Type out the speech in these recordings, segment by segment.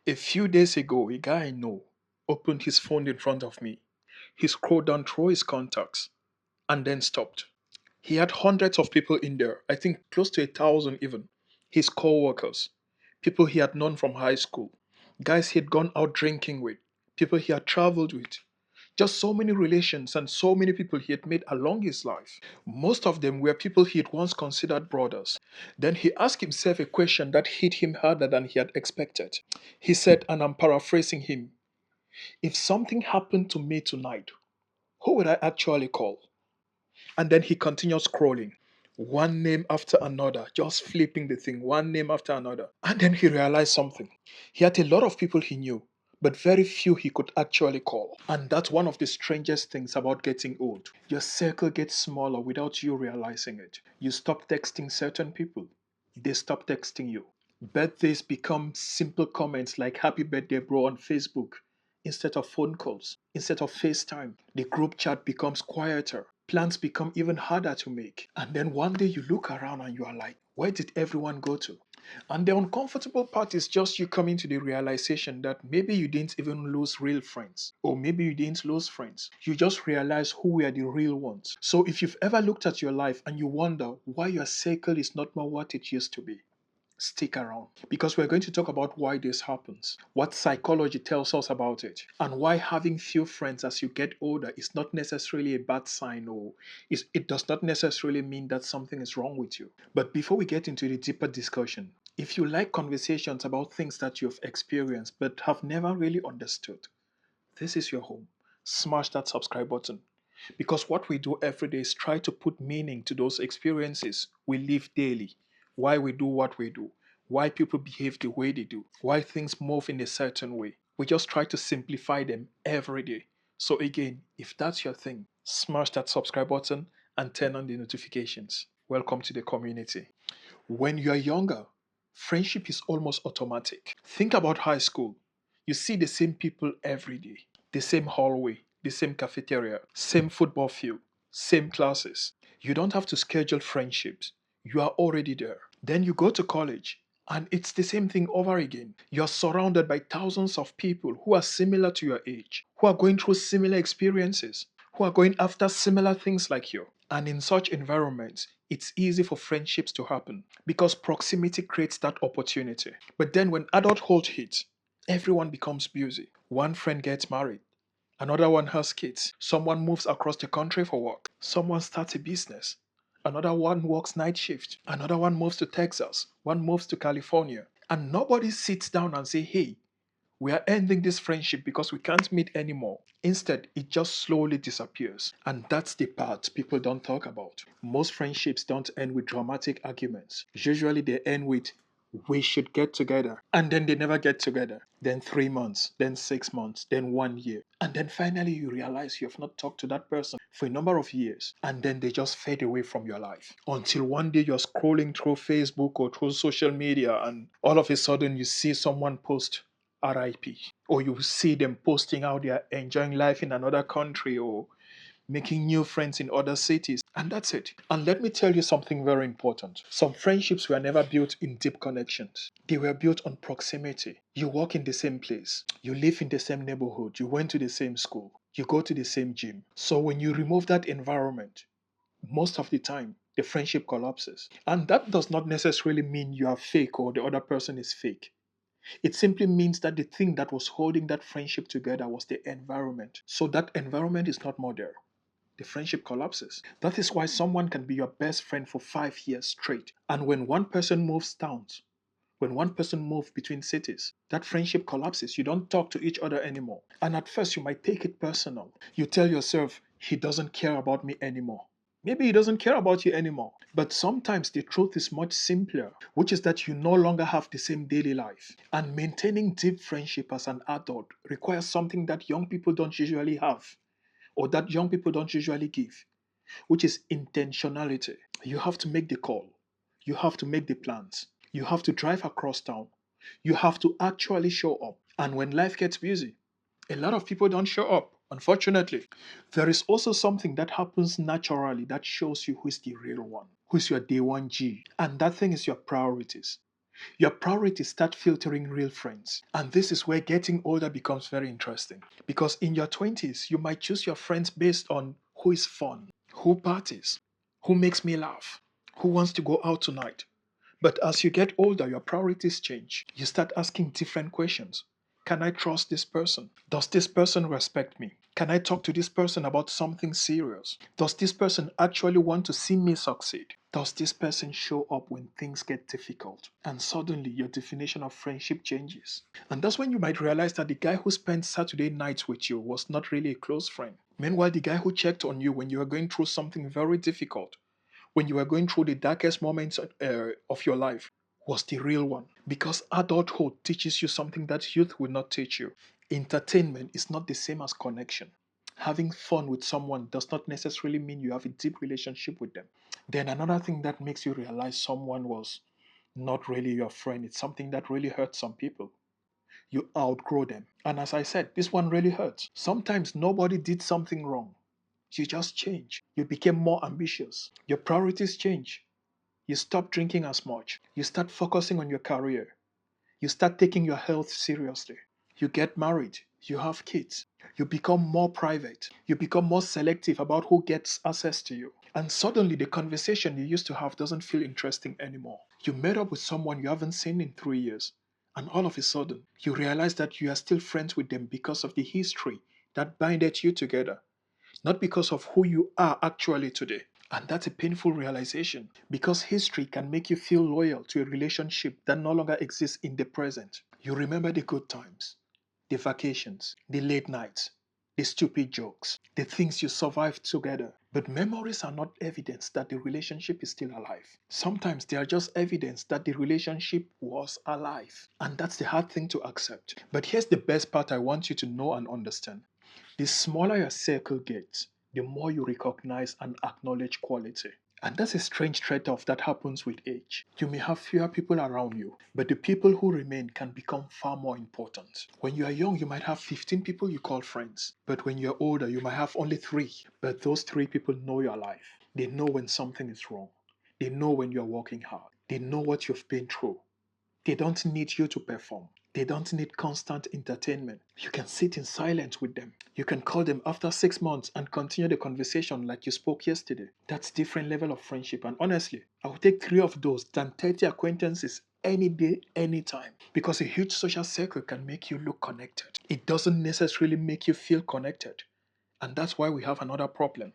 A few days ago, a guy I know opened his phone in front of me. He scrolled down through his contacts and then stopped. He had hundreds of people in there, I think close to 1,000 even. His co workers, people he had known from high school, guys he had gone out drinking with, people he had traveled with. Just so many relations and so many people he had made along his life. Most of them were people he had once considered brothers. Then he asked himself a question that hit him harder than he had expected. He said, and I'm paraphrasing him, if something happened to me tonight, who would I actually call? And then he continued scrolling, one name after another, just flipping the thing, one name after another. And then he realized something. He had a lot of people he knew, but very few he could actually call. And that's one of the strangest things about getting old. Your circle gets smaller without you realizing it. You stop texting certain people, they stop texting you. Birthdays become simple comments like happy birthday, bro, on Facebook instead of phone calls, instead of FaceTime. The group chat becomes quieter. Plans become even harder to make. And then one day you look around and you are like, where did everyone go to? And the uncomfortable part is just you coming to the realization that maybe you didn't even lose real friends, or maybe you didn't lose friends. You just realize who were the real ones. So if you've ever looked at your life and you wonder why your circle is not more what it used to be, stick around because we're going to talk about why this happens, what psychology tells us about it, and why having few friends as you get older is not necessarily a bad sign or it does not necessarily mean that something is wrong with you. But before we get into the deeper discussion, if you like conversations about things that you've experienced but have never really understood, this is your home. Smash that subscribe button. Because what we do every day is try to put meaning to those experiences we live daily. Why we do what we do. Why people behave the way they do. Why things move in a certain way. We just try to simplify them every day. So, again, if that's your thing, smash that subscribe button and turn on the notifications. Welcome to the community. When you are younger, friendship is almost automatic. Think about high school. You see the same people every day, the same hallway, the same cafeteria, same football field, same classes. You don't have to schedule friendships. You are already there. Then you go to college, and it's the same thing over again. You're surrounded by thousands of people who are similar to your age, who are going through similar experiences, who are going after similar things like you. And in such environments, it's easy for friendships to happen because proximity creates that opportunity. But then when adulthood hits, everyone becomes busy. One friend gets married, another one has kids, someone moves across the country for work, someone starts a business, another one works night shift, another one moves to Texas, one moves to California. And nobody sits down and say, hey, we are ending this friendship because we can't meet anymore. Instead, it just slowly disappears. And that's the part people don't talk about. Most friendships don't end with dramatic arguments. Usually, they end with, we should get together. And then they never get together. Then 3 months, then 6 months, then 1 year. And then finally, you realize you have not talked to that person for a number of years. And then they just fade away from your life. Until one day you're scrolling through Facebook or through social media, and all of a sudden you see someone post RIP. Or you see them posting out they're enjoying life in another country or making new friends in other cities. And that's it. And let me tell you something very important. Some friendships were never built in deep connections, they were built on proximity. You work in the same place, you live in the same neighborhood, you went to the same school, you go to the same gym. So when you remove that environment, most of the time, the friendship collapses. And that does not necessarily mean you are fake or the other person is fake. It simply means that the thing that was holding that friendship together was the environment. So that environment is not more there. The friendship collapses. That is why someone can be your best friend for 5 years straight. And when one person moves towns, when one person moves between cities, that friendship collapses. You don't talk to each other anymore. And at first, you might take it personal. You tell yourself, he doesn't care about me anymore. Maybe he doesn't care about you anymore. But sometimes the truth is much simpler, which is that you no longer have the same daily life. And maintaining deep friendship as an adult requires something that young people don't usually have, or that young people don't usually give, which is intentionality. You have to make the call. You have to make the plans. You have to drive across town. You have to actually show up. And when life gets busy, a lot of people don't show up, unfortunately. There is also something that happens naturally that shows you who is the real one, who is your day one G. And that thing is your priorities. Your priorities start filtering real friends. And this is where getting older becomes very interesting. Because in your 20s, you might choose your friends based on who is fun, who parties, who makes me laugh, who wants to go out tonight. But as you get older, your priorities change. You start asking different questions. Can I trust this person? Does this person respect me? Can I talk to this person about something serious? Does this person actually want to see me succeed? Does this person show up when things get difficult? And suddenly your definition of friendship changes. And that's when you might realize that the guy who spent Saturday nights with you was not really a close friend. Meanwhile, the guy who checked on you when you were going through something very difficult, when you were going through the darkest moments of your life, was the real one. Because adulthood teaches you something that youth will not teach you. Entertainment is not the same as connection. Having fun with someone does not necessarily mean you have a deep relationship with them. Then another thing that makes you realize someone was not really your friend, it's something that really hurts some people. You outgrow them. And as I said, this one really hurts. Sometimes nobody did something wrong. You just change. You became more ambitious. Your priorities change. You stop drinking as much. You start focusing on your career. You start taking your health seriously. You get married. You have kids. You become more private. You become more selective about who gets access to you. And suddenly, the conversation you used to have doesn't feel interesting anymore. You met up with someone you haven't seen in 3 years. And all of a sudden, you realize that you are still friends with them because of the history that binded you together, not because of who you are actually today. And that's a painful realization because history can make you feel loyal to a relationship that no longer exists in the present. You remember the good times, the vacations, the late nights, the stupid jokes, the things you survived together. But memories are not evidence that the relationship is still alive. Sometimes they are just evidence that the relationship was alive. And that's the hard thing to accept. But here's the best part I want you to know and understand. The smaller your circle gets, the more you recognize and acknowledge quality. And that's a strange trade off that happens with age. You may have fewer people around you, but the people who remain can become far more important. When you are young, you might have 15 people you call friends, but when you're older, you might have only three. But those three people know your life. They know when something is wrong, they know when you're working hard, they know what you've been through. They don't need you to perform. They don't need constant entertainment. You can sit in silence with them. You can call them after 6 months and continue the conversation like you spoke yesterday. That's different level of friendship. And honestly, I would take three of those than 30 acquaintances any day, anytime. Because a huge social circle can make you look connected. It doesn't necessarily make you feel connected. And that's why we have another problem.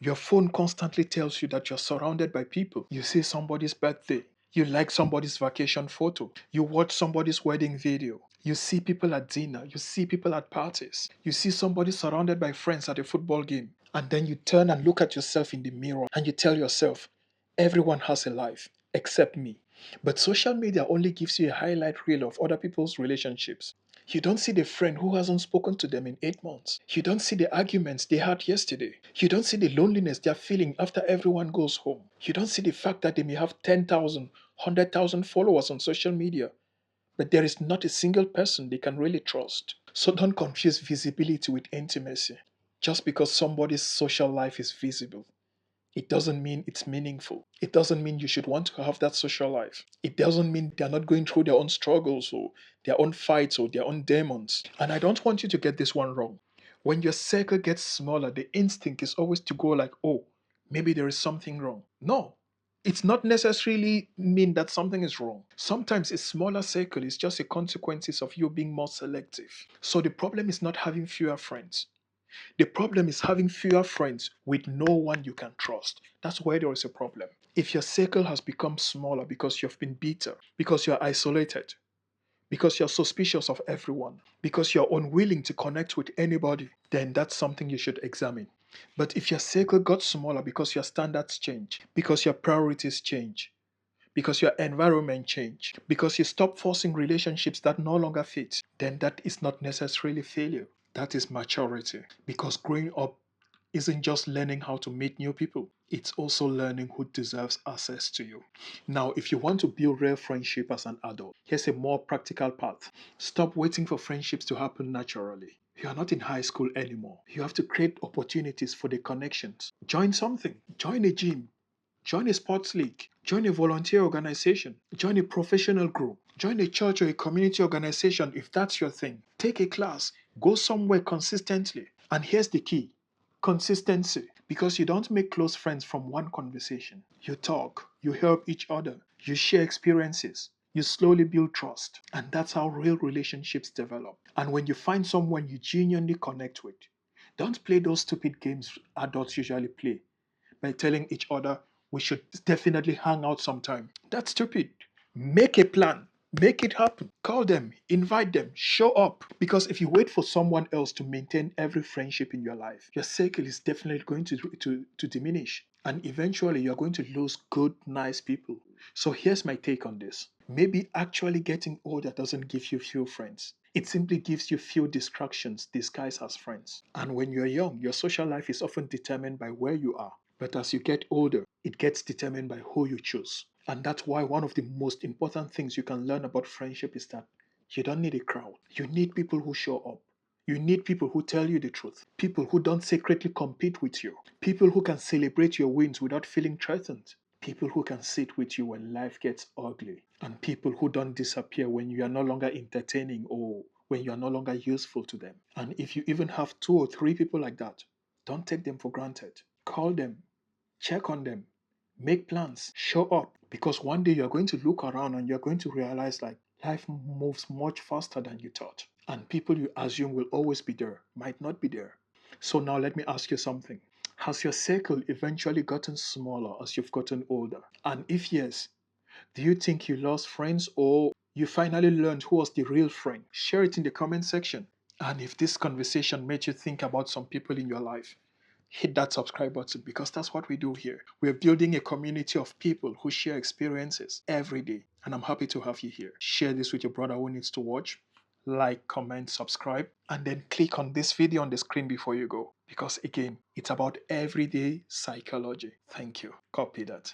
Your phone constantly tells you that you're surrounded by people. You see somebody's birthday. You like somebody's vacation photo. You watch somebody's wedding video. You see people at dinner. You see people at parties. You see somebody surrounded by friends at a football game. And then you turn and look at yourself in the mirror and you tell yourself, everyone has a life except me. But social media only gives you a highlight reel of other people's relationships. You don't see the friend who hasn't spoken to them in 8 months. You don't see the arguments they had yesterday. You don't see the loneliness they're feeling after everyone goes home. You don't see the fact that they may have 10,000, 100,000 followers on social media, but there is not a single person they can really trust. So don't confuse visibility with intimacy. Just because somebody's social life is visible, it doesn't mean it's meaningful. It doesn't mean you should want to have that social life. It doesn't mean they're not going through their own struggles or their own fights or their own demons. And I don't want you to get this one wrong. When your circle gets smaller, the instinct is always to go like, oh, maybe there is something wrong. No, it's not necessarily mean that something is wrong. Sometimes a smaller circle is just a consequences of you being more selective. So the problem is not having fewer friends. The problem is having fewer friends with no one you can trust. That's where there is a problem. If your circle has become smaller because you've been bitter, because you're isolated, because you're suspicious of everyone, because you're unwilling to connect with anybody, then that's something you should examine. But if your circle got smaller because your standards change, because your priorities change, because your environment change, because you stop forcing relationships that no longer fit, then that is not necessarily failure. That is maturity. Because growing up isn't just learning how to meet new people, it's also learning who deserves access to you. Now, if you want to build real friendship as an adult, here's a more practical path. Stop waiting for friendships to happen naturally. You are not in high school anymore. You have to create opportunities for the connections. Join something, join a gym, Join a sports league. Join a volunteer organization. Join a professional group. Join a church or a community organization if that's your thing. Take a class. Go somewhere consistently. And here's the key: consistency. Because you don't make close friends from one conversation. You talk, you help each other, you share experiences, you slowly build trust. And that's how real relationships develop. And when you find someone you genuinely connect with, don't play those stupid games adults usually play by telling each other we should definitely hang out sometime. That's stupid. Make a plan. Make it happen. Call them, invite them, show up. Because if you wait for someone else to maintain every friendship in your life, your circle is definitely going to diminish. And eventually, you're going to lose good, nice people. So here's my take on this. Maybe actually getting older doesn't give you few friends. It simply gives you few distractions disguised as friends. And when you're young, your social life is often determined by where you are. But as you get older, it gets determined by who you choose. And that's why one of the most important things you can learn about friendship is that you don't need a crowd. You need people who show up. You need people who tell you the truth. People who don't secretly compete with you. People who can celebrate your wins without feeling threatened. People who can sit with you when life gets ugly. And people who don't disappear when you are no longer entertaining or when you are no longer useful to them. And if you even have 2 or 3 people like that, don't take them for granted. Call them, check on them, make plans, show up. Because one day you're going to look around and you're going to realize like life moves much faster than you thought. And people you assume will always be there might not be there. So now let me ask you something. Has your circle eventually gotten smaller as you've gotten older? And if yes, do you think you lost friends or you finally learned who was the real friend? Share it in the comment section. And if this conversation made you think about some people in your life, hit that subscribe button because that's what we do here. We're building a community of people who share experiences every day. And I'm happy to have you here. Share this with your brother who needs to watch. Like, comment, subscribe, and then click on this video on the screen before you go. Because again, it's about everyday psychology. Thank you. Copy that.